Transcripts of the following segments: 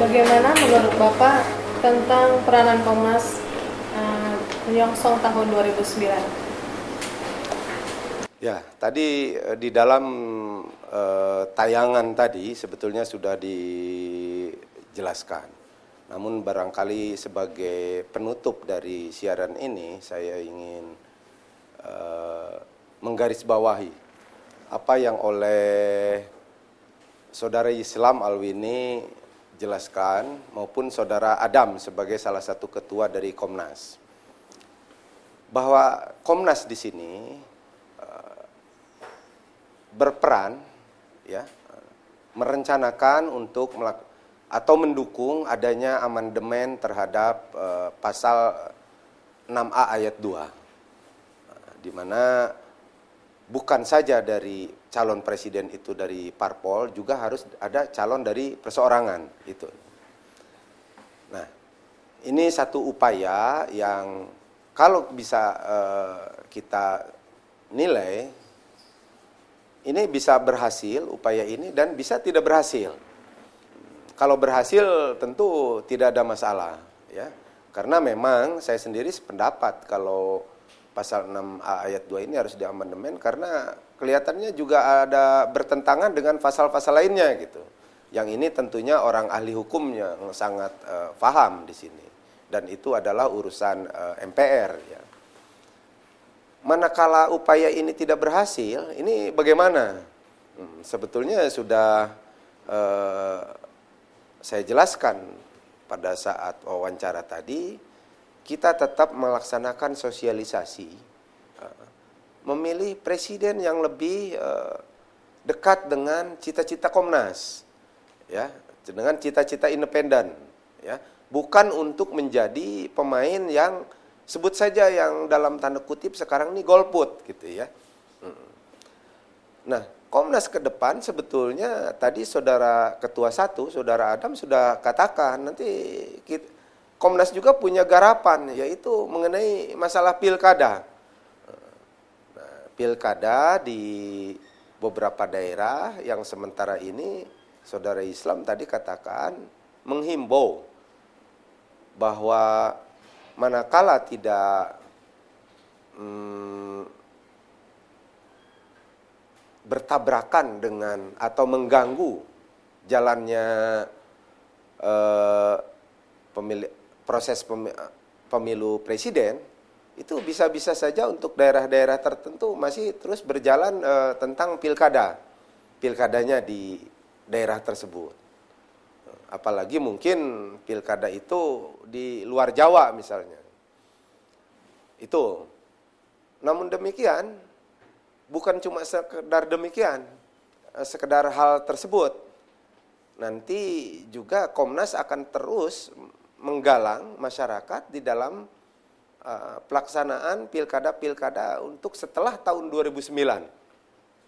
Bagaimana menurut Bapak tentang peranan Komnas menyongsong tahun 2009? Ya, tadi di dalam tayangan tadi sebetulnya sudah dijelaskan. Namun barangkali sebagai penutup dari siaran ini saya ingin menggarisbawahi apa yang oleh Saudara Islam Alwini jelaskan maupun Saudara Adam sebagai salah satu ketua dari Komnas. Bahwa Komnas di sini berperan ya merencanakan untuk atau mendukung adanya amandemen terhadap pasal 6A ayat 2. Di mana bukan saja dari calon presiden itu dari parpol, juga harus ada calon dari perseorangan itu. Nah, ini satu upaya yang kalau bisa kita nilai, ini bisa berhasil upaya ini dan bisa tidak berhasil. Kalau berhasil tentu tidak ada masalah, ya. Karena memang saya sendiri sependapat kalau pasal 6A ayat 2 ini harus diamandemen karena kelihatannya juga ada bertentangan dengan pasal-pasal lainnya gitu. Yang ini tentunya orang ahli hukumnya yang sangat paham di sini, dan itu adalah urusan MPR ya. Manakala upaya ini tidak berhasil, ini bagaimana? Sebetulnya sudah saya jelaskan pada saat wawancara tadi, kita tetap melaksanakan sosialisasi, memilih presiden yang lebih dekat dengan cita-cita Komnas, ya, dengan cita-cita independen, ya, bukan untuk menjadi pemain yang sebut saja yang dalam tanda kutip sekarang ini golput gitu ya. Nah, Komnas ke depan sebetulnya tadi Saudara Ketua 1, Saudara Adam sudah katakan nanti Komnas juga punya garapan yaitu mengenai masalah pilkada. Nah, pilkada di beberapa daerah yang sementara ini Saudara Islam tadi katakan menghimbau bahwa manakala tidak bertabrakan dengan atau mengganggu jalannya proses pemilu presiden, itu bisa-bisa saja untuk daerah-daerah tertentu masih terus berjalan tentang pilkadanya di daerah tersebut. Apalagi mungkin pilkada itu di luar Jawa misalnya. Itu. Namun demikian, bukan cuma sekedar demikian, sekedar hal tersebut. Nanti juga Komnas akan terus menggalang masyarakat di dalam pelaksanaan pilkada-pilkada untuk setelah tahun 2009.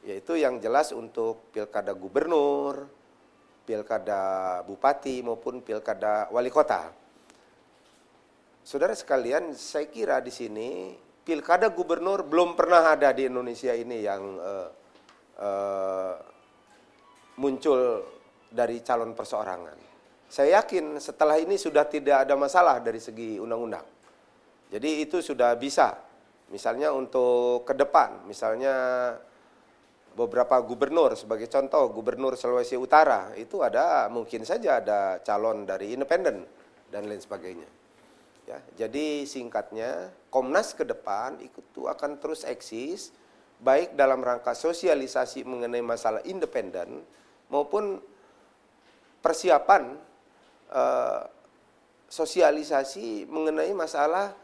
Yaitu yang jelas untuk pilkada gubernur, pilkada bupati maupun pilkada wali kota. Saudara sekalian, saya kira di sini pilkada gubernur belum pernah ada di Indonesia ini yang muncul dari calon perseorangan. Saya yakin setelah ini sudah tidak ada masalah dari segi undang-undang. Jadi itu sudah bisa. Misalnya untuk ke depan, misalnya beberapa gubernur, sebagai contoh Gubernur Sulawesi Utara, itu ada mungkin saja ada calon dari independen dan lain sebagainya. Ya, jadi singkatnya, Komnas ke depan itu akan terus eksis, baik dalam rangka sosialisasi mengenai masalah independen, maupun persiapan sosialisasi mengenai masalah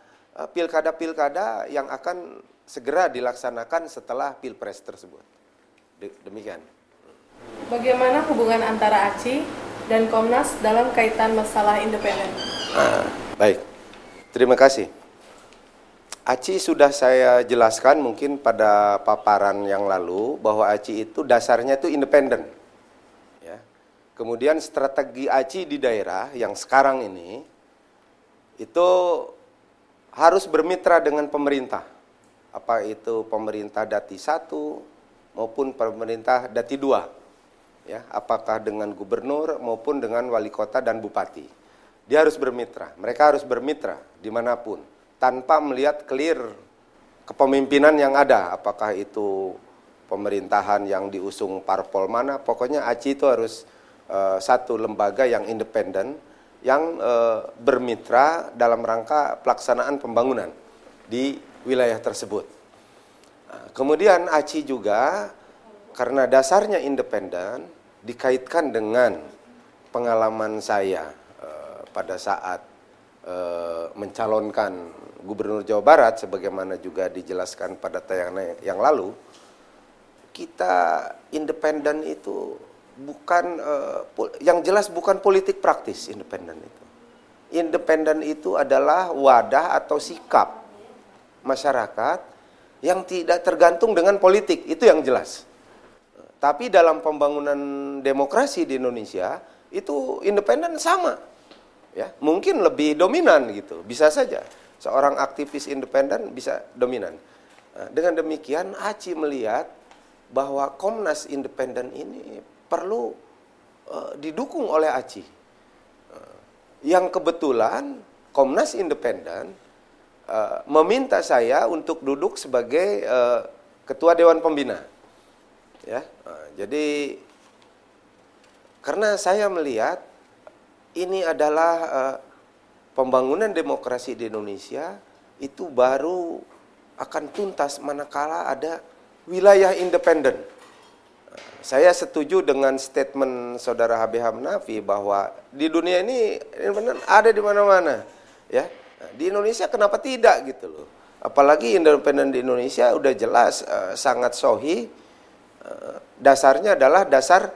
pilkada-pilkada yang akan segera dilaksanakan setelah Pilpres tersebut. Demikian. Bagaimana hubungan antara ACI dan Komnas dalam kaitan masalah independen? Baik. Terima kasih. ACI sudah saya jelaskan mungkin pada paparan yang lalu bahwa ACI itu dasarnya itu independen. Ya. Kemudian strategi ACI di daerah yang sekarang ini itu harus bermitra dengan pemerintah. Apa itu pemerintah Dati 1 maupun pemerintah Dati 2. ya, apakah dengan gubernur maupun dengan wali kota dan bupati. Dia harus bermitra, mereka harus bermitra dimanapun, tanpa melihat clear kepemimpinan yang ada, apakah itu pemerintahan yang diusung parpol mana, pokoknya ACI itu harus satu lembaga yang independen, yang bermitra dalam rangka pelaksanaan pembangunan di wilayah tersebut. Kemudian ACI juga karena dasarnya independen dikaitkan dengan pengalaman saya pada saat mencalonkan Gubernur Jawa Barat, sebagaimana juga dijelaskan pada tayangan yang lalu, kita independen itu bukan, yang jelas bukan politik praktis independen itu. Independen itu adalah wadah atau sikap masyarakat yang tidak tergantung dengan politik, itu yang jelas. Tapi dalam pembangunan demokrasi di Indonesia, itu independen sama. Ya, mungkin lebih dominan gitu, bisa saja. Seorang aktivis independen bisa dominan. Nah, dengan demikian, ACI melihat bahwa Komnas independen ini perlu didukung oleh ACI. Yang kebetulan Komnas independen meminta saya untuk duduk sebagai ketua Dewan Pembina. Ya, jadi karena saya melihat ini adalah pembangunan demokrasi di Indonesia itu baru akan tuntas manakala ada wilayah independen. Saya setuju dengan statement saudara HB Hamnafi bahwa di dunia ini independen ada di mana-mana, ya. Di Indonesia kenapa tidak gitu loh? Apalagi independen di Indonesia udah jelas sangat sahih. Dasarnya adalah dasar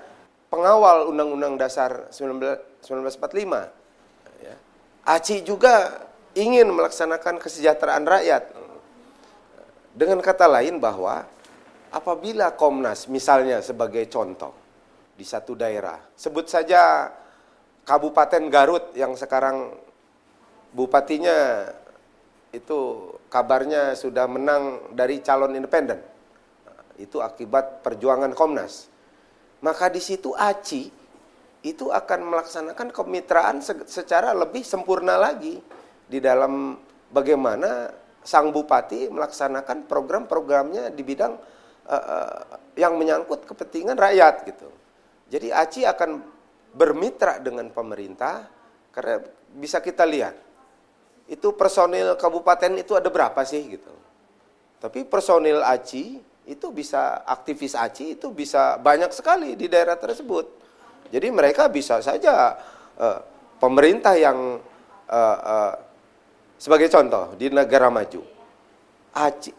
pengawal Undang-Undang Dasar 1945. Ya. ACI juga ingin melaksanakan kesejahteraan rakyat. Dengan kata lain bahwa apabila Komnas misalnya sebagai contoh di satu daerah, sebut saja Kabupaten Garut yang sekarang bupatinya itu kabarnya sudah menang dari calon independen. Itu akibat perjuangan Komnas. Maka di situ ACI itu akan melaksanakan kemitraan secara lebih sempurna lagi di dalam bagaimana sang bupati melaksanakan program-programnya di bidang yang menyangkut kepentingan rakyat gitu. Jadi ACI akan bermitra dengan pemerintah karena bisa kita lihat itu personil kabupaten itu ada berapa sih gitu. Tapi personil ACI itu bisa, aktivis ACI itu bisa banyak sekali di daerah tersebut. Jadi mereka bisa saja pemerintah yang sebagai contoh di negara maju, ACI,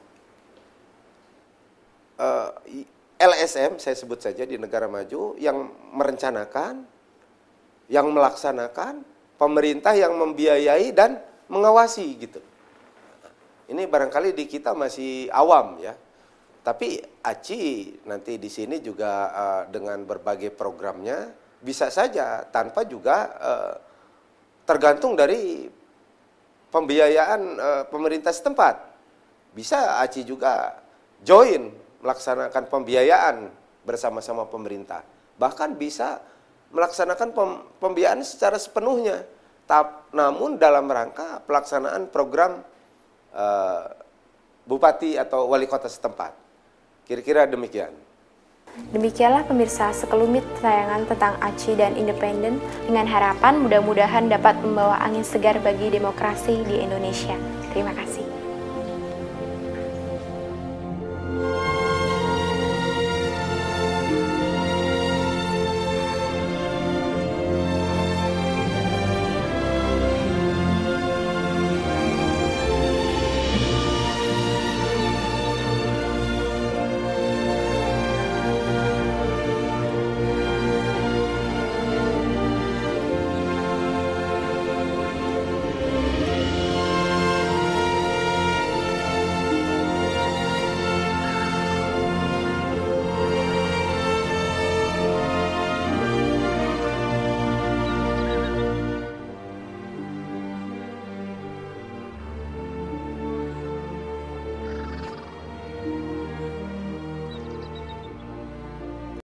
LSM saya sebut saja di negara maju yang merencanakan, yang melaksanakan, pemerintah yang membiayai dan mengawasi gitu. Ini barangkali di kita masih awam ya. Tapi ACI nanti di sini juga dengan berbagai programnya bisa saja tanpa juga tergantung dari pembiayaan pemerintah setempat. Bisa ACI juga join melaksanakan pembiayaan bersama-sama pemerintah. Bahkan bisa melaksanakan pembiayaan secara sepenuhnya. Namun dalam rangka pelaksanaan program bupati atau wali kota setempat. Kira-kira demikian. Demikianlah pemirsa sekelumit tayangan tentang ACI dan independen dengan harapan mudah-mudahan dapat membawa angin segar bagi demokrasi di Indonesia. Terima kasih.